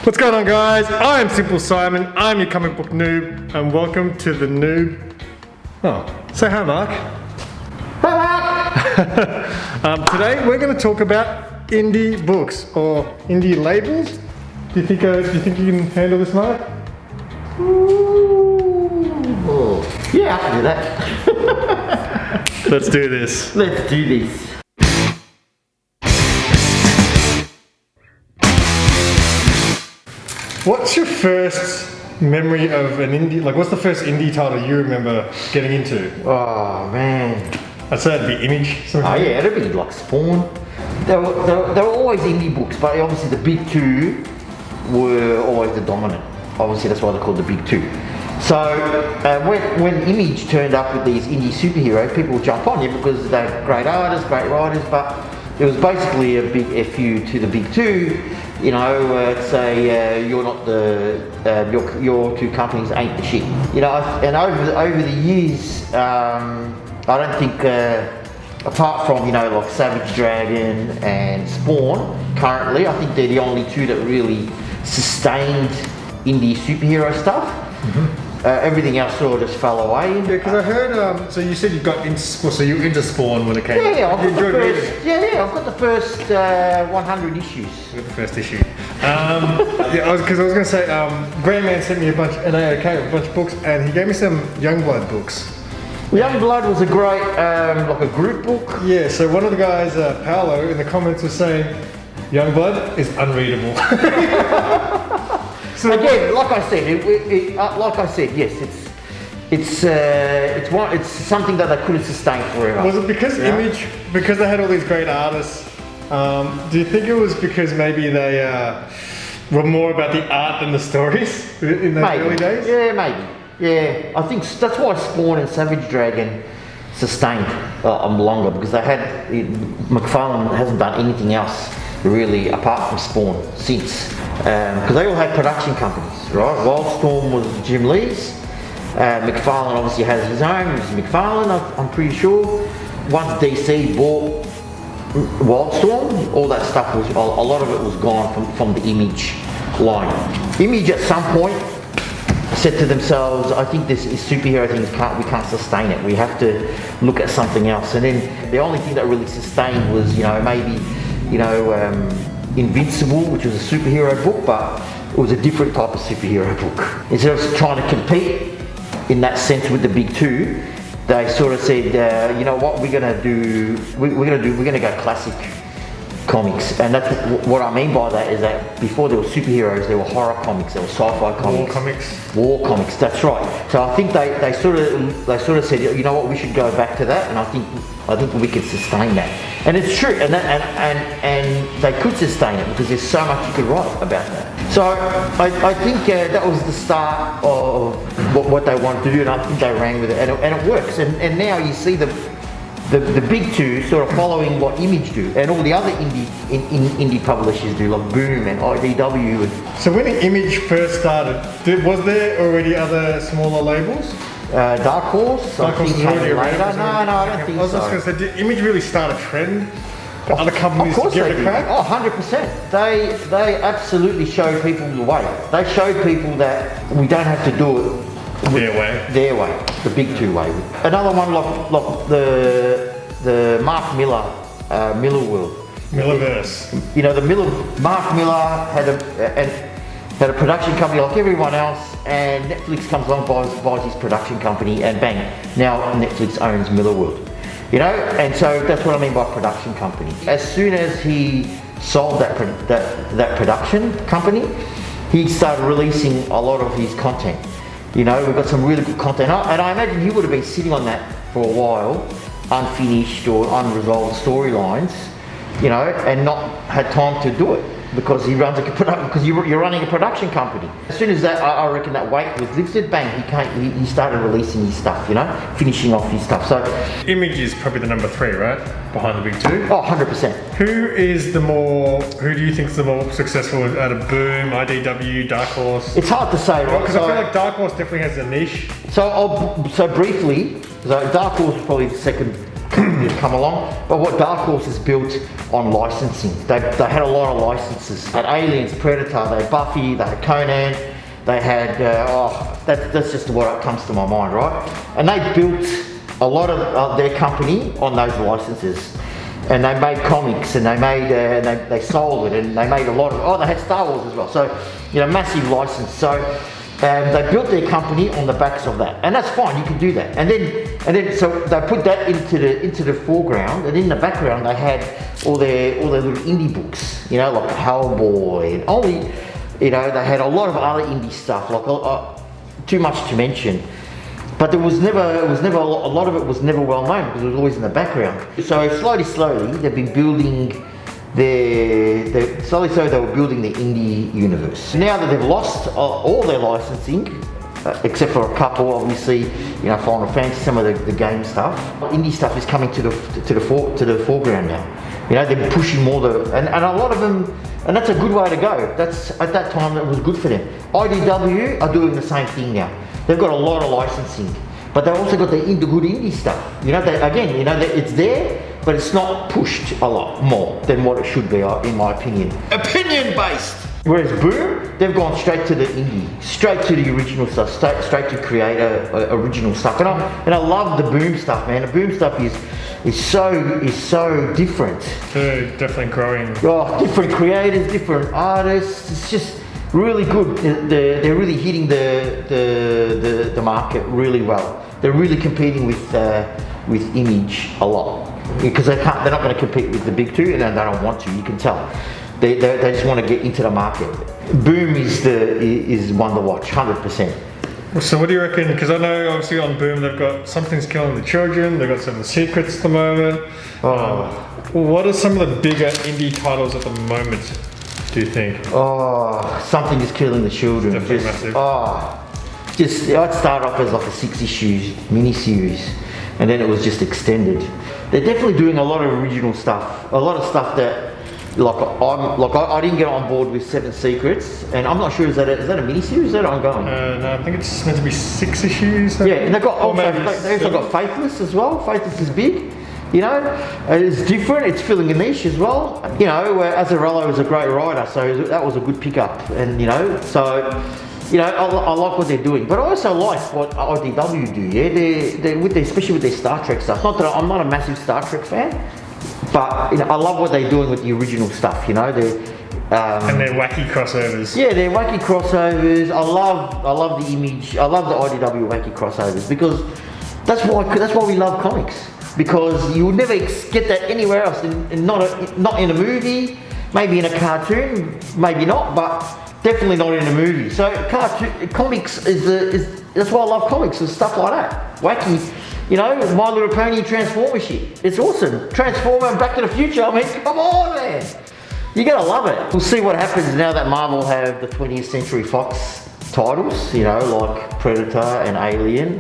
What's going on, guys? I'm Simple Simon, I'm your comic book noob, and welcome to the Noob. Oh, say hi, Mark. Hi, Mark! Today we're going to talk about indie books, or indie labels. Do you think you can handle this, Mark? Ooh. Yeah, I can do that. Let's do this. Let's do this. What's your first memory of an indie, like what's the first indie title you remember getting into? Oh man. I'd say it'd be Image. Oh yeah, it'd be like Spawn. There were always indie books, but obviously the big two were always the dominant. Obviously that's why they're called the big two. So when Image turned up with these indie superheroes, people would jump on you because they're great artists, great writers, but it was basically a big FU to the big two. You know, say you're not the your two companies ain't the shit. You know, and over the years, I don't think apart from like Savage Dragon and Spawn, currently I think they're the only two that really sustained indie superhero stuff. Mm-hmm. Everything else sort of just fell away. Yeah, because I heard. So you said you got into, so you were into Spawn when it came. Yeah, I've got the first 100 issues. You got the first issue. Yeah, because I was going to say, Grey Man sent me an AOK with a bunch of books, and he gave me some Youngblood books. Youngblood was a great, like a group book. Yeah. So one of the guys, Paolo, in the comments was saying, Youngblood is unreadable. So again, like I said, yes, it's something that they couldn't sustain forever. Was it because Image, because they had all these great artists? Do you think it was because maybe they were more about the art than the stories in those early days? Yeah, maybe. Yeah, I think that's why Spawn and Savage Dragon sustained longer, because they had McFarlane hasn't done anything else really apart from Spawn since, because they all had production companies, right? Wildstorm was Jim Lee's. McFarlane obviously has his own, it was McFarlane, I'm pretty sure. Once DC bought Wildstorm, all that stuff was, a lot of it was gone from the Image line. Image at some point said to themselves, I think this is superhero things we can't sustain it. We have to look at something else. And then the only thing that really sustained was, maybe Invincible, which was a superhero book, but it was a different type of superhero book. Instead of trying to compete in that sense with the big two, they sort of said, you know what, we're gonna go classic comics. And that's what I mean by that is that before there were superheroes, there were horror comics, there were sci-fi comics. War comics, that's right. So I think they sort of said, you know what, we should go back to that, and I think we could sustain that. And it's true, and they could sustain it because there's so much you could write about that. So I think that was the start of what they wanted to do, and I think they ran with it, and it works. And now you see the big two sort of following what Image do, and all the other indie publishers do, like Boom and IDW. So when Image first started, was there already other smaller labels? Dark Horse. Dark Horse was already around. No, I don't think so. I was just going to say, did Image really start a trend for other companies to give it a crack? Oh, 100%. They absolutely showed people the way. They showed people that we don't have to do it their way, the big two way. Another one like the Mark Miller, Miller World. Millerverse. Mark Miller had a production company like everyone else, and Netflix comes along, buys his production company, and bang, now Netflix owns Miller World. And so that's what I mean by production company. As soon as he sold that production company, he started releasing a lot of his content. We've got some really good content, and I imagine he would have been sitting on that for a while, unfinished or unresolved storylines, and not had time to do it because he runs because you're running a production company. As soon as that, I reckon that weight was lifted, bang, he started releasing his stuff, finishing off his stuff. So Image is probably the number 3, right, behind the big two. Oh, 100%. Who do you think is the more successful out of Boom, IDW, Dark Horse? It's hard to say, right? Because I feel like Dark Horse definitely has a niche. So briefly, Dark Horse is probably the second have come along. But what Dark Horse is built on licensing. They had a lot of licenses. They had Aliens, Predator, they had Buffy, they had Conan, they had, that's just what comes to my mind, right? And they built a lot of their company on those licenses. And they made comics, and they made, they sold it, and they made a lot of, they had Star Wars as well. So, massive license. So, they built their company on the backs of that, and that's fine. You can do that. And then, so they put that into the foreground, and in the background they had all their little indie books, like Hellboy, and only, they had a lot of other indie stuff, like too much to mention. But a lot of it was never well known because it was always in the background. So slowly, they've been building slowly they were building the indie universe. Now that they've lost all their licensing, except for a couple, obviously, Final Fantasy, some of the game stuff, indie stuff is coming to the foreground now. They're pushing more and a lot of them, and that's a good way to go. At that time, that was good for them. IDW are doing the same thing now. They've got a lot of licensing, but they've also got the good indie stuff. It's there, but it's not pushed a lot more than what it should be, in my opinion. Opinion-based! Whereas Boom, they've gone straight to the indie, straight to the original stuff, straight to create original stuff. And I love the Boom stuff, man. The Boom stuff is so different. They're definitely growing. Oh, different creators, different artists. It's just really good. They're really hitting the market really well. They're really competing with Image a lot because they're not going to compete with the big two, and they don't want to. You can tell. They just want to get into the market. Boom is one to watch, 100%. So what do you reckon? Because I know obviously on Boom they've got Something's Killing the Children, they've got Seven Secrets at the moment. What are some of the bigger indie titles at the moment, do you think? Something is Killing the Children. Definitely massive. I'd start off as like a 6 issues mini-series, and then it was just extended. They're definitely doing a lot of original stuff, a lot of stuff that I didn't get on board with Seven Secrets, and I'm not sure is that a mini-series? Is that ongoing? No, I think it's meant to be 6 issues. Yeah, and they've also got Faithless as well. Faithless is big. It's different. It's filling a niche as well. Azzarello is a great writer, so that was a good pickup. And I like what they're doing, but I also like what IDW do. Yeah, especially with their Star Trek stuff. Not that I'm not a massive Star Trek fan, but I love what they're doing with the original stuff. And their wacky crossovers. Yeah, they're wacky crossovers. I love the Image. I love the IDW wacky crossovers because that's why we love comics. Because you would never get that anywhere else, not in a movie, maybe in a cartoon, maybe not, but definitely not in a movie. So comics is that's why I love comics and stuff like that. Wacky, My Little Pony Transformer shit. It's awesome. Transformer and Back to the Future. I mean, come on, man. You gotta love it. We'll see what happens now that Marvel have the 20th Century Fox titles, like Predator and Alien.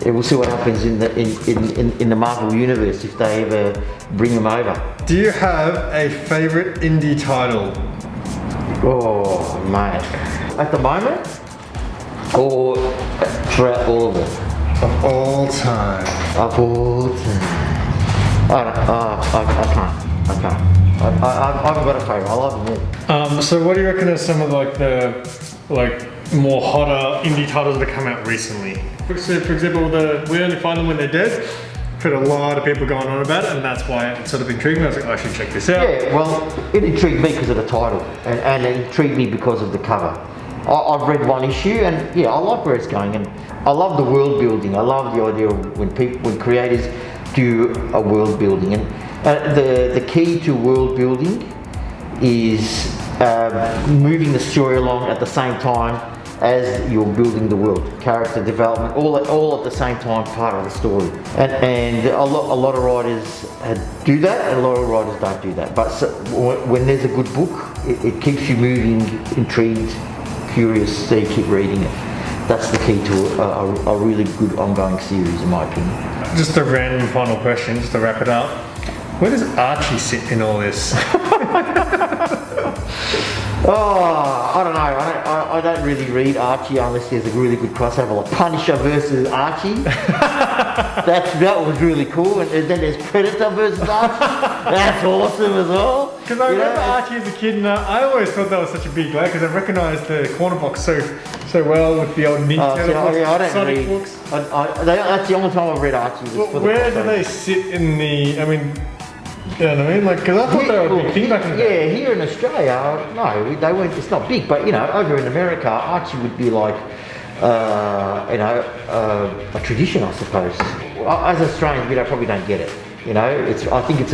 And we'll see what happens in the Marvel universe if they ever bring them over. Do you have a favourite indie title? Oh, mate. At the moment? Or throughout all of it? Of all time. Of all time. I can't. I haven't got a favourite. I love them all. So what do you reckon are some of the more hotter indie titles that come out recently? So for example, We Only Find Them When They're Dead. I've heard a lot of people going on about it, and that's why it sort of intrigued me. I was like, I should check this out. Yeah, well, it intrigued me because of the title, and it intrigued me because of the cover. I've read one issue, and yeah, I like where it's going, and I love the world building. I love the idea of when creators do a world building, and the key to world building is moving the story along at the same time as you're building the world, character development, all at the same time, part of the story. And a lot of writers do that, and a lot of writers don't do that. But when there's a good book, it keeps you moving, intrigued, curious, so you keep reading it. That's the key to a really good ongoing series, in my opinion. Just a random final question, just to wrap it up. Where does Archie sit in all this? Oh, I don't know. I don't really read Archie unless there's a really good crossover, like Punisher versus Archie. that was really cool. And then there's Predator versus Archie. That's awesome as well. Because I remember Archie as a kid, and I always thought that was such a big like, because I recognised the corner box so well with the old Nintendo books, I don't Sonic read. books. That's the only time I've read Archie. Well, where do they sit in the? I mean, you know what I mean? Like, because I thought they were a big thing back in the day. Yeah, here in Australia, no, they weren't. It's not big, but you know, over in America, Archie would be like, you know, a tradition, I suppose. As Australians, we probably don't get it. You know, I think it's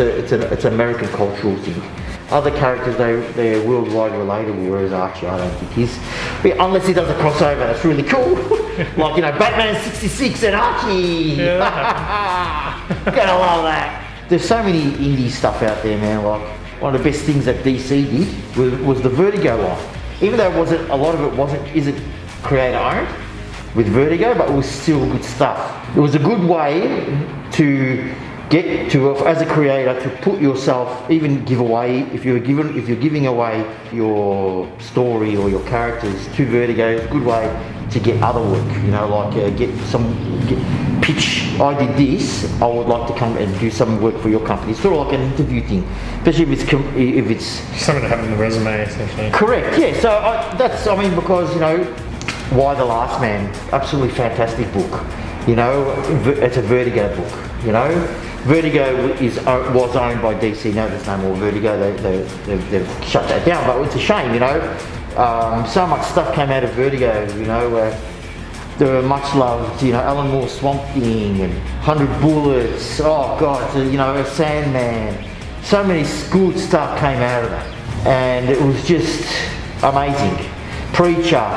an American cultural thing. Other characters, they're worldwide relatable, whereas Archie, I don't think he's. But unless he does a crossover, that's really cool. Like, you know, Batman 66 and Archie. Yeah. Gotta love that. There's so many indie stuff out there, man. Like, one of the best things that DC did was the Vertigo line. Even though a lot of it isn't creator owned with Vertigo, but it was still good stuff. It was a good way to get to, as a creator, to put yourself, even give away, if you're giving away your story or your characters to Vertigo, it's a good way to get other work, you know, like pitch, I did this, I would like to come and do some work for your company. It's sort of like an interview thing, especially if it's something to have in the resume, essentially. Correct, yeah. So I mean, because, you know, Why the Last Man, absolutely fantastic book. You know, it's a Vertigo book. You know, Vertigo was owned by DC. Now there's no more Vertigo. They've shut that down. But it's a shame, you know. So much stuff came out of Vertigo. You know, there were much loved. You know, Alan Moore's Swamp Thing and 100 Bullets. Oh God, you know, Sandman. So many good stuff came out of that, and it was just amazing. Preacher.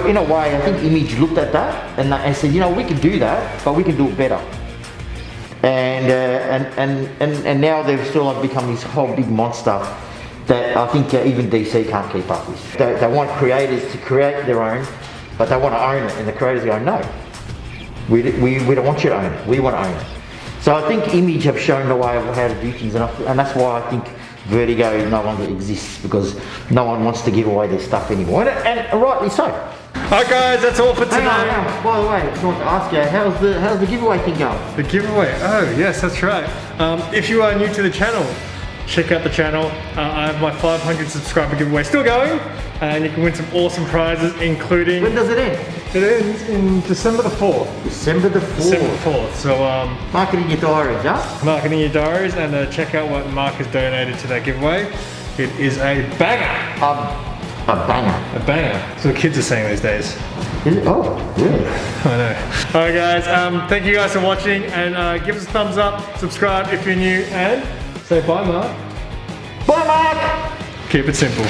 In a way, I think Image looked at that and said, you know, we can do that, but we can do it better. And now they've sort of become this whole big monster that I think even DC can't keep up with. They want creators to create their own, but they want to own it, and the creators go, no, we don't want you to own it, we want to own it. So I think Image have shown the way of how to do things, and that's why I think Vertigo no longer exists, because no one wants to give away their stuff anymore, and rightly so. Alright guys, that's all for today. Hang on. By the way, I just want to ask you, how's the giveaway thing going? The giveaway, oh yes, that's right. If you are new to the channel, check out the channel. I have my 500 subscriber giveaway still going, and you can win some awesome prizes, including... When does it end? It ends in December the 4th. December the 4th. December the 4th. So mark it in your diaries, huh? Mark it in your diaries, and check out what Mark has donated to that giveaway. It is a banger. A banger. A banger. That's what the kids are saying these days. Is it? Oh, really? I know. Alright guys, thank you guys for watching, and give us a thumbs up, subscribe if you're new, and say bye Mark. Bye Mark! Keep it simple.